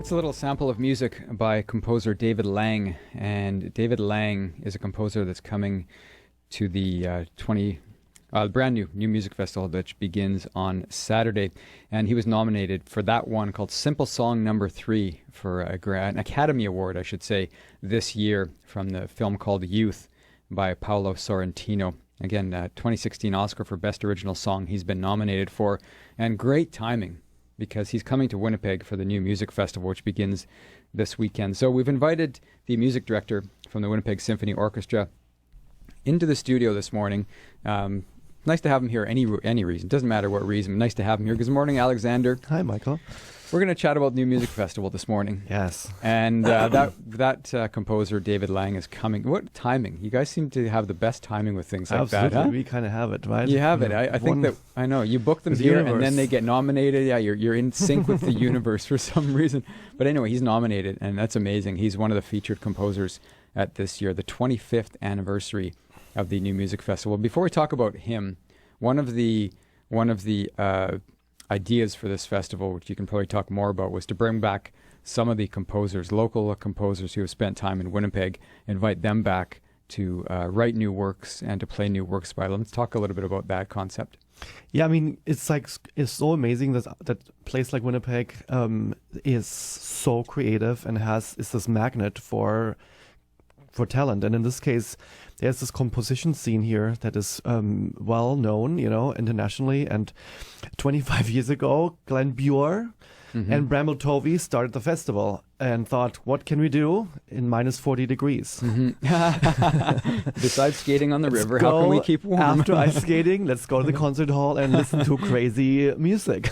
That's a little sample of music by composer David Lang. And David Lang is a composer that's coming to the brand new music festival that begins on Saturday. And he was nominated for that one called Simple Song Number 3 for an Academy Award, I should say, this year from the film called Youth by Paolo Sorrentino. Again, 2016 Oscar for Best Original Song he's been nominated for. And great timing, because he's coming to Winnipeg for the new music festival, which begins this weekend. So we've invited the music director from the Winnipeg Symphony Orchestra into the studio this morning. Nice to have him here, any reason. Doesn't matter what reason. Nice to have him here. Good morning, Alexander. Hi, Michael. We're going to chat about the new music festival this morning. Yes. And that composer, David Lang, is coming. What timing? You guys seem to have the best timing with things like Absolutely. that, huh? We kind of have it, right? You have it. I think that, I know, you book them here and then they get nominated. Yeah, you're in sync with the universe for some reason. But anyway, he's nominated, and that's amazing. He's one of the featured composers at this year, the 25th anniversary of the new music festival. Before we talk about him, one of the ideas for this festival, which you can probably talk more about, was to bring back some of the composers, local composers who have spent time in Winnipeg, invite them back to write new works and to play new works by them. Let's talk a little bit about that concept. Yeah, I mean, it's so amazing that place like Winnipeg is so creative and is this magnet for talent. And in this case, there's this composition scene here that is well known, internationally. And 25 years ago, Glenn Buer and Bramble Tovey started the festival and thought, what can we do in minus 40 degrees? Besides skating on the river, how can we keep warm? After ice skating, let's go to the concert hall and listen to crazy music.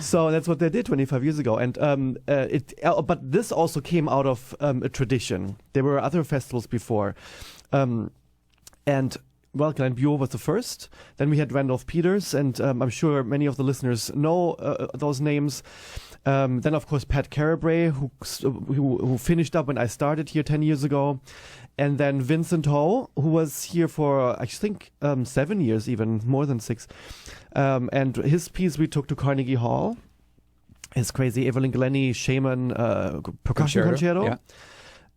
So that's what they did 25 years ago. And but this also came out of a tradition. There were other festivals before. Glenn Buer was the first. Then we had Randolph Peters, and I'm sure many of the listeners know those names. Then, of course, Pat Carabray, who finished up when I started here 10 years ago. And then Vincent Ho, who was here for, I think, 7 years, even more than 6. And his piece we took to Carnegie Hall. His crazy Evelyn Glennie Shaman percussion concerto. Yeah.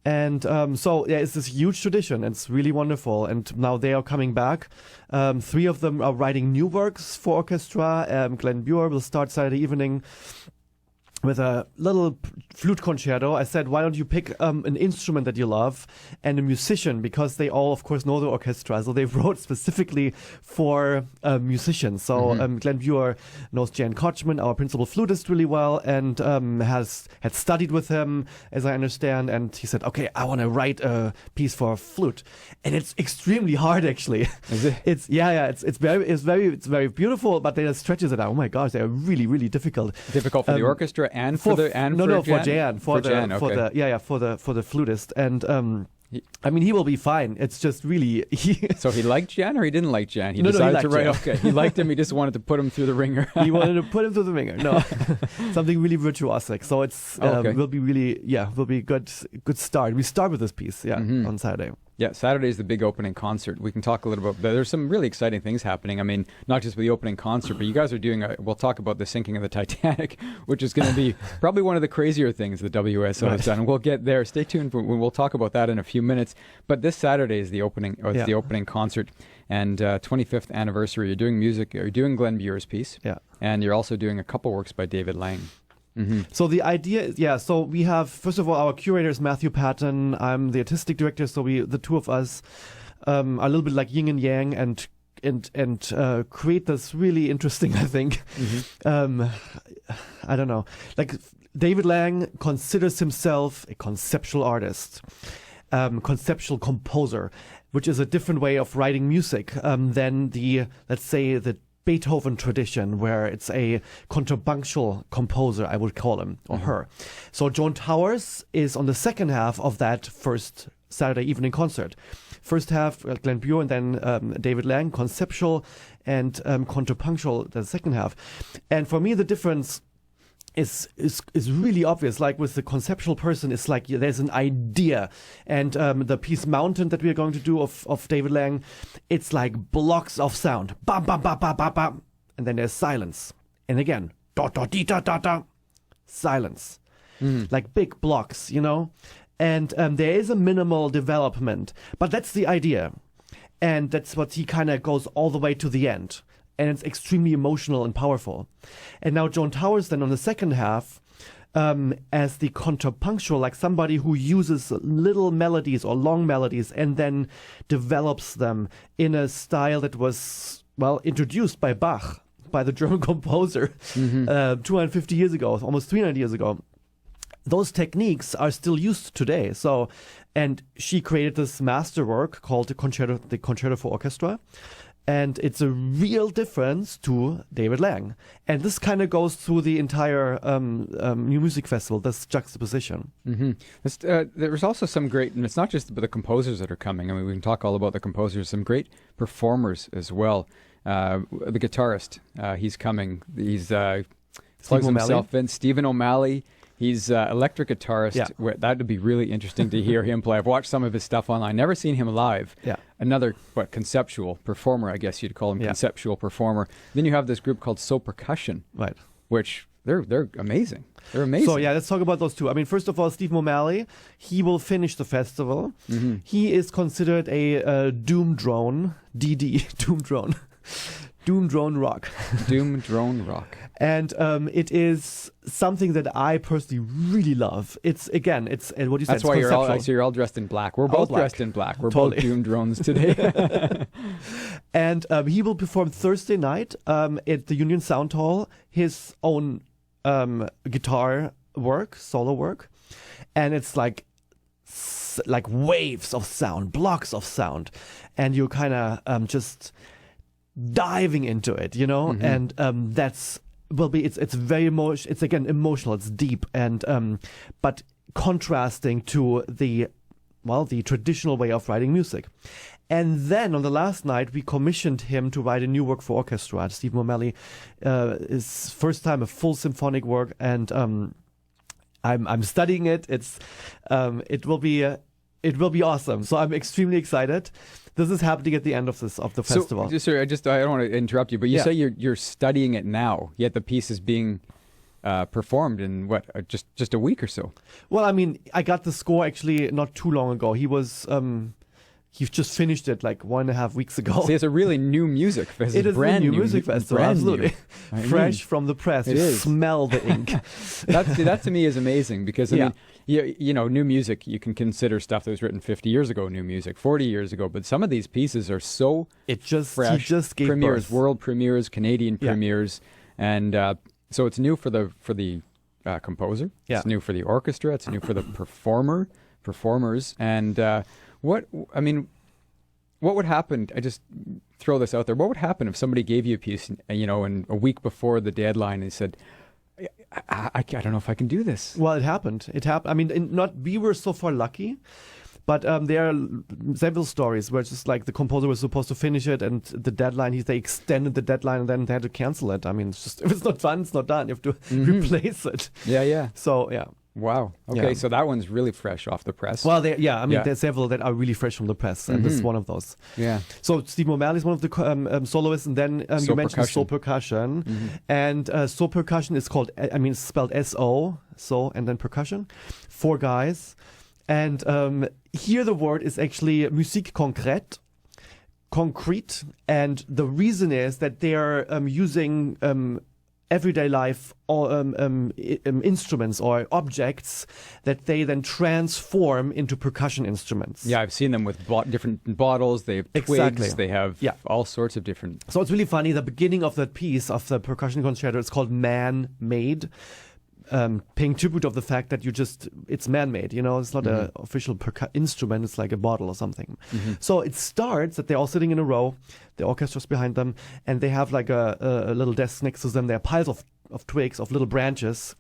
And it's this huge tradition, and it's really wonderful. And now they are coming back. 3 of them are writing new works for orchestra. Glenn Buer will start Saturday evening with a little flute concerto. I said, why don't you pick an instrument that you love and a musician, because they all, of course, know the orchestra. So they wrote specifically for musicians. So Glenn Buer knows Jan Kochman, our principal flutist, really well, and had studied with him, as I understand. And he said, okay, I want to write a piece for flute. And it's extremely hard, actually. Is it? It's very beautiful, but there are stretches that are, oh my gosh, they are really, really difficult. Difficult for the orchestra and for Jan. For the flutist. And I mean, he will be fine. It's just really... So he liked Jan, or he didn't like Jan? He decided to write... Okay, he liked him. He just wanted to put him through the ringer. He wanted to put him through the ringer. No, something really virtuosic. So it's will be really... will be good start. We start with this piece, on Saturday. Yeah, Saturday is the big opening concert. We can talk a little bit. There's some really exciting things happening. I mean, not just with the opening concert, but you guys are doing. We'll talk about the sinking of the Titanic, which is going to be probably one of the crazier things the WSO has done. And we'll get there. Stay tuned. We'll talk about that in a few minutes. But this Saturday is the opening. The opening concert, and 25th anniversary. You're doing music. You're doing Glenn Buer's piece. Yeah, and you're also doing a couple works by David Lang. So the idea is, so we have, first of all, our curator is Matthew Patton. I'm the artistic director, so the two of us are a little bit like yin and yang and create this really interesting, I think, I don't know, like David Lang considers himself a conceptual artist, conceptual composer, which is a different way of writing music than let's say, the Beethoven tradition, where it's a contrapunctual composer, I would call him or her. So Joan Towers is on the second half of that first Saturday evening concert. First half, Glenn Buer, and then David Lang, conceptual and contrapunctual, the second half. And for me, the difference is really obvious. Like with the conceptual person, it's like there's an idea, and the piece Mountain that we are going to do of David Lang, it's like blocks of sound, bam bam bam bam bam bam, and then there's silence, and again da da dee da da da, silence, like big blocks, you know. And there is a minimal development, but that's the idea. And that's what he kind of goes all the way to the end. And it's extremely emotional and powerful. And now Joan Towers then on the second half, as the contrapunctual, like somebody who uses little melodies or long melodies and then develops them in a style that was, well, introduced by Bach, by the German composer, 250 years ago, almost 300 years ago. Those techniques are still used today. So, and she created this masterwork called the Concerto for Orchestra. And it's a real difference to David Lang. And this kind of goes through the entire New Music Festival, this juxtaposition. There's also some great, and it's not just the composers that are coming. I mean, we can talk all about the composers, some great performers as well. The guitarist, he's coming. He's plugs himself in. Stephen O'Malley. He's electric guitarist. Yeah. That would be really interesting to hear him play. I've watched some of his stuff online. Never seen him live. Yeah. Another conceptual performer, I guess you'd call him, conceptual performer. Then you have this group called So Percussion, right? Which they're amazing. They're amazing. So yeah, let's talk about those two. I mean, first of all, Stephen O'Malley, he will finish the festival. He is considered a doom drone, DD, doom drone. Doom Drone Rock. Doom Drone Rock. And it is something that I personally really love. It's what you said. That's why you're all dressed in black. We're both dressed in black. We're both Doom Drones today. And he will perform Thursday night at the Union Sound Hall, his own guitar work, solo work. And it's like waves of sound, blocks of sound. And you're kind of just diving into it, you know, and it's very it's again emotional, it's deep, and but contrasting to the traditional way of writing music. And then on the last night, we commissioned him to write a new work for orchestra. Stephen O'Malley is first time a full symphonic work, and I'm studying it. It will be awesome. So I'm extremely excited. This is happening at the end of the festival. So, I don't want to interrupt you, but you say you're studying it now, yet the piece is being performed in just a week or so. Well, I mean, I got the score actually not too long ago. He's just finished it like 1.5 weeks ago. See, it's a really new music festival. It is a new music festival, absolutely. Fresh from the press. You smell the ink. That to me is amazing because, I mean, you know, new music, you can consider stuff that was written 50 years ago, new music, 40 years ago, but some of these pieces are so fresh. He just gave premieres, birth. World premieres, Canadian premieres, and so it's new for the composer. Yeah. It's new for the orchestra. It's new for the performers, and what would happen? I just throw this out there. What would happen if somebody gave you a piece, you know, and a week before the deadline, and said, I don't know if I can do this. Well, it happened. I mean, we were so far lucky, but there are several stories where it's just like the composer was supposed to finish it, and the deadline, they extended the deadline, and then they had to cancel it. I mean, it's just, if it's not done, it's not done. You have to replace it. Yeah. So, yeah. Wow. Okay, so that one's really fresh off the press. Well, there's several that are really fresh from the press, and this is one of those. Yeah. So Stephen O'Malley is one of the soloists, and then you mentioned So Percussion, and So Percussion is called, it's spelled S-O, and then percussion, 4 guys, and here the word is actually Musik concrète, concrete, and the reason is that they are using everyday life or instruments or objects that they then transform into percussion instruments. Yeah, I've seen them with different bottles. They have twigs. They have all sorts of different. So it's really funny. The beginning of that piece of the percussion concerto is called Man-Made, paying tribute of the fact that it's man-made. You know, it's not an official instrument. It's like a bottle or something. So it starts that they're all sitting in a row. The orchestra's behind them, and they have like a little desk next to them. There are piles of twigs, of little branches,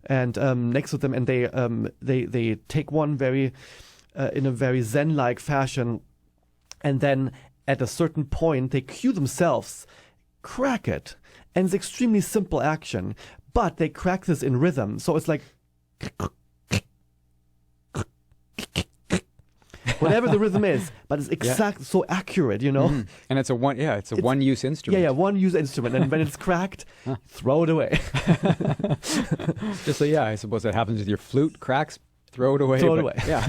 and next to them, and they take one in a very Zen-like fashion, and then at a certain point they cue themselves, crack it, and it's extremely simple action, but they crack this in rhythm, so it's like. whatever the rhythm is, but it's so accurate, you know. Mm-hmm. And it's a one-use instrument. Yeah, one-use instrument, and when it's cracked, throw it away. Just so I suppose that happens with your flute. Cracks, throw it away. Yeah.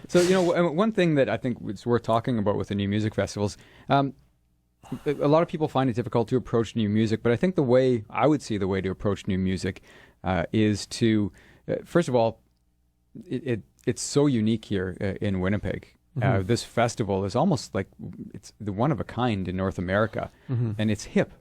So one thing that I think it's worth talking about with the new music festivals. A lot of people find it difficult to approach new music, but I think the way to approach new music is to, first of all, it's so unique here in Winnipeg. Mm-hmm. This festival is almost like it's the one of a kind in North America, and it's hip,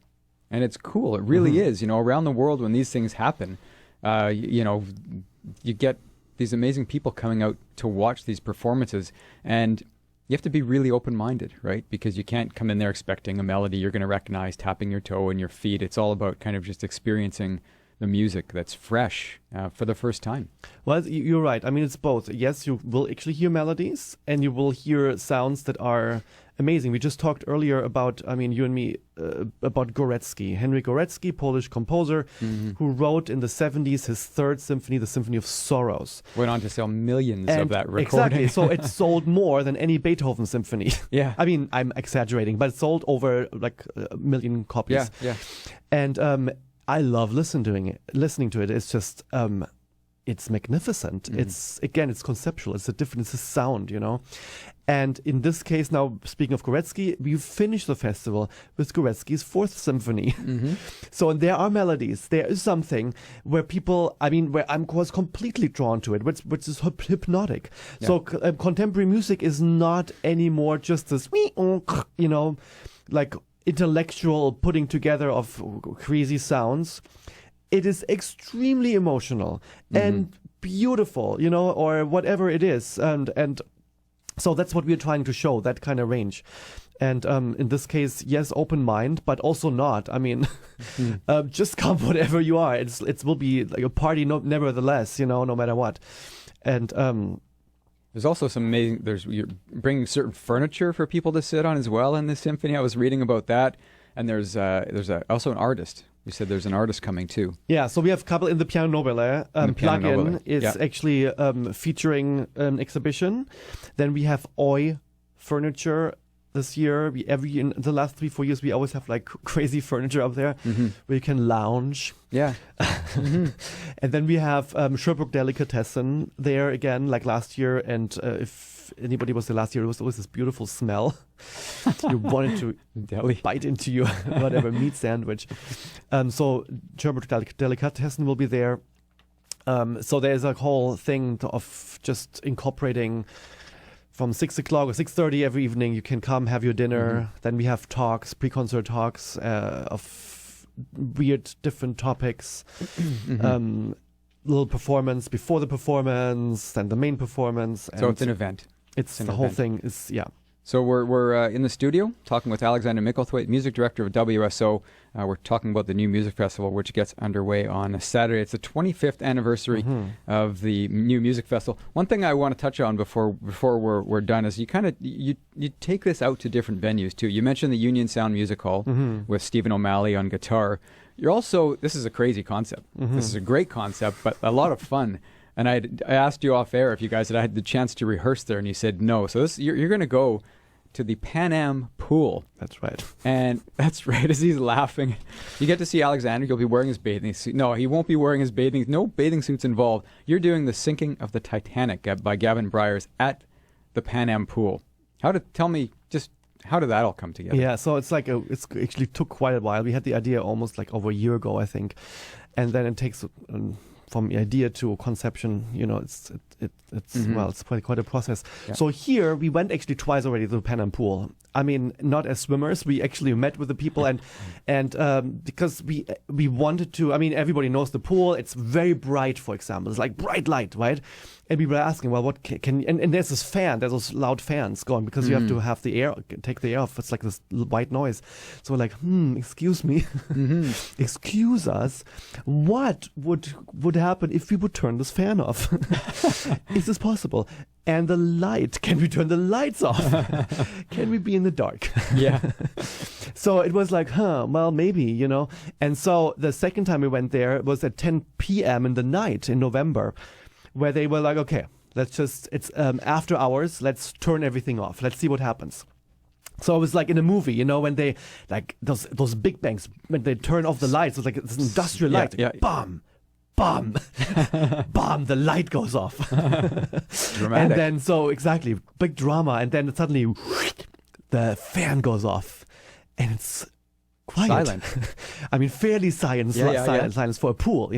and it's cool. It really is. Around the world when these things happen, you get these amazing people coming out to watch these performances, and you have to be really open-minded, right? Because you can't come in there expecting a melody you're going to recognize, tapping your toe and your feet. It's all about kind of just experiencing the music that's fresh for the first time. Well, you're right. I mean, it's both. Yes, you will actually hear melodies and you will hear sounds that are amazing. We just talked earlier about, you and me, about Górecki. Henryk Górecki, Polish composer, who wrote in the 70s his third symphony, the Symphony of Sorrows. Went on to sell millions of that recording. Exactly. So it sold more than any Beethoven symphony. Yeah. I mean, I'm exaggerating, but it sold over like a million copies. Yeah. And I love listening to it. It's just, it's magnificent. It's conceptual. It's a sound, And in this case, now speaking of Górecki, we finished the festival with Górecki's Fourth Symphony. So there are melodies. There is something where where I was completely drawn to it, which is hypnotic. Yeah. So contemporary music is not anymore just this, like intellectual putting together of crazy sounds. It is extremely emotional and beautiful, or whatever it is. And so that's what we're trying to show, that kind of range. And in this case, yes, open mind, but also not. I mean, just come whatever you are. It will be like a party, nevertheless, no matter what. And there's also some amazing. You're bringing certain furniture for people to sit on as well in the symphony. I was reading about that, and there's also an artist. You said there's an artist coming too. Yeah, so we have a couple in the Piano Nobile. Plugin is actually featuring an exhibition. Then we have Oi furniture this year. In the last 3-4 years, we always have like crazy furniture up there where you can lounge. Yeah. And then we have Sherbrooke Delicatessen there again, like last year. And if anybody was there last year, it was always this beautiful smell. You wanted to bite into your whatever meat sandwich. So Sherbrooke Delicatessen will be there. So there's a whole thing of just incorporating from 6 o'clock or 6:30 every evening. You can come have your dinner. Then we have talks, pre-concert talks of weird different topics. Little performance before the performance, then the main performance. So it's an event. It's the whole thing is So we're in the studio talking with Alexander Mickelthwate, music director of WSO. We're talking about the new music festival, which gets underway on Saturday. It's the 25th anniversary of the new music festival. One thing I want to touch on before we're done is you take this out to different venues too. You mentioned the Union Sound Music Hall with Stephen O'Malley on guitar. This is a crazy concept. This is a great concept, but a lot of fun. And I asked you off air if you guys had the chance to rehearse there, and you said no. So you're going to go to the Pan Am pool. That's right. And that's right, as he's laughing. You get to see Alexander. He'll be wearing his bathing suit. No, he won't be wearing his bathing. No bathing suits involved. You're doing the Sinking of the Titanic by Gavin Bryars at the Pan Am pool. Tell me just how did that all come together? Yeah, so it's it's actually took quite a while. We had the idea almost like over a year ago, I think. And then it takes... from idea to conception, it's quite a process. Yeah. So here we went actually twice already to the Pan Am pool. I mean, not as swimmers. We actually met with the people and because we wanted to. I mean, everybody knows the pool. It's very bright, for example. It's like bright light, right? And we were asking, well, what can and there's this fan, there's those loud fans going because you have to have the air, take the air off. It's like this white noise. So we're like, excuse me, excuse us. What would happen if we would turn this fan off? Is this possible? And the light, can we turn the lights off? Can we be in the dark? Yeah. So it was like, well, maybe, And so the second time we went there was at 10 p.m. in the night in November, where they were like, okay, It's after hours. Let's turn everything off. Let's see what happens. So it was like in a movie, when they like those big bangs, when they turn off the lights, it's like it's industrial light. Yeah. Bam, bam, bam. The light goes off. Dramatic. And then exactly big drama, and then suddenly the fan goes off, and it's quiet. Silent. I mean, fairly silence for a pool,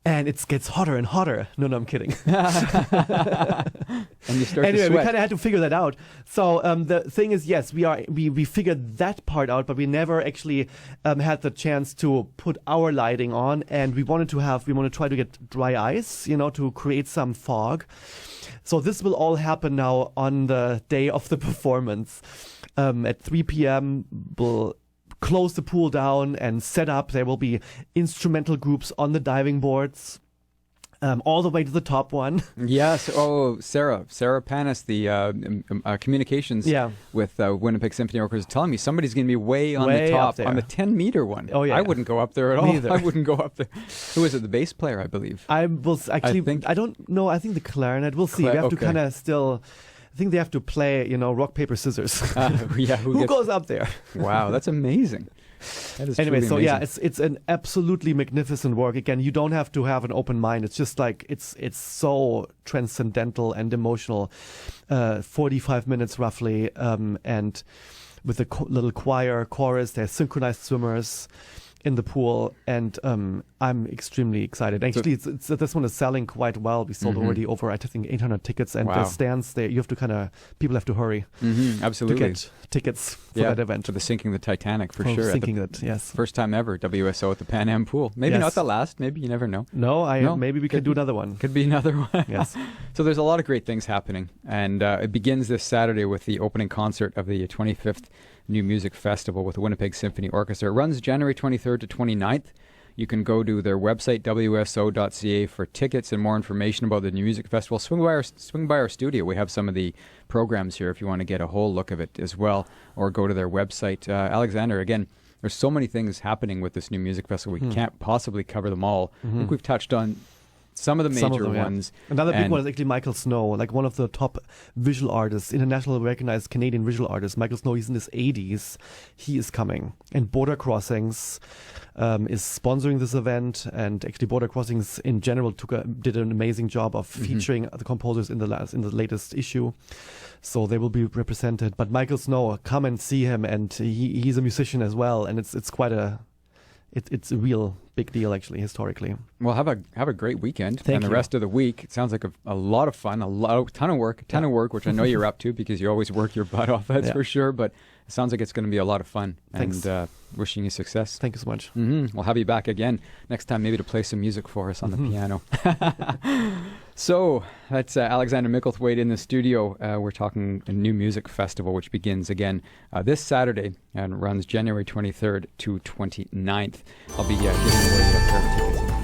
And it gets hotter and hotter. No, I'm kidding. And you start anyway, to we sweat. kind of had to figure that out. So the thing is, yes, we figured that part out, but we never actually had the chance to put our lighting on, and we want to try to get dry ice, to create some fog. So this will all happen now on the day of the performance. At 3 p.m. we'll close the pool down and set up. There will be instrumental groups on the diving boards, all the way to the top one. Yes. Oh, Sarah Panis, the communications with Winnipeg Symphony Orchestra, is telling me somebody's going to be way on the top on the 10-meter one. Oh, yeah. I wouldn't go up there at all. Neither. I wouldn't go up there. Who is it? The bass player, I believe. I don't know. I think the clarinet. We'll see. We have to kind of still. I think they have to play, rock, paper, scissors. Who goes up there? Wow, that's amazing. That is anyway, so amazing. it's an absolutely magnificent work. Again, you don't have to have an open mind. It's just like it's so transcendental and emotional. 45 minutes roughly, and with a little choir, chorus. There's synchronized swimmers in the pool, and I'm extremely excited. Actually, this one is selling quite well. We sold already over, I think, 800 tickets, and the stands there. You have to people have to hurry. Absolutely. To get tickets for that event. For the Sinking the Titanic, for sure. Sinking it, yes. First time ever WSO at the Pan Am pool. Maybe not the last. Maybe you never know. No, maybe we could do another one. Could be another one. Yes. So there's a lot of great things happening, and it begins this Saturday with the opening concert of the 25th New Music Festival with the Winnipeg Symphony Orchestra. It runs January 23rd to 29th. You can go to their website, wso.ca, for tickets and more information about the New Music Festival. Swing by our studio. We have some of the programs here if you want to get a whole look of it as well, or go to their website. Alexander, again, there's so many things happening with this New Music Festival. We can't possibly cover them all. I think we've touched on some of the major ones. Another big one is actually Michael Snow, like one of the top visual artists, internationally recognized Canadian visual artists. Michael Snow, he's in his 80s. He is coming. And Border Crossings is sponsoring this event. And actually Border Crossings in general did an amazing job of featuring the composers in the latest issue. So they will be represented. But Michael Snow, come and see him. And he's a musician as well. And it's quite it's a real big deal, actually, historically. Well, have a great weekend. Thank and the you. rest of the week, it sounds like a lot of fun, ton of work, which I know you're up to because you always work your butt off, that's for sure. But it sounds like it's going to be a lot of fun. Thanks. And wishing you success. Thank you so much. We'll have you back again next time, maybe to play some music for us on the piano. So that's Alexander Mickelthwate in the studio. We're talking a New Music Festival, which begins again this Saturday and runs January 23rd to 29th. I'll be giving away a pair of tickets.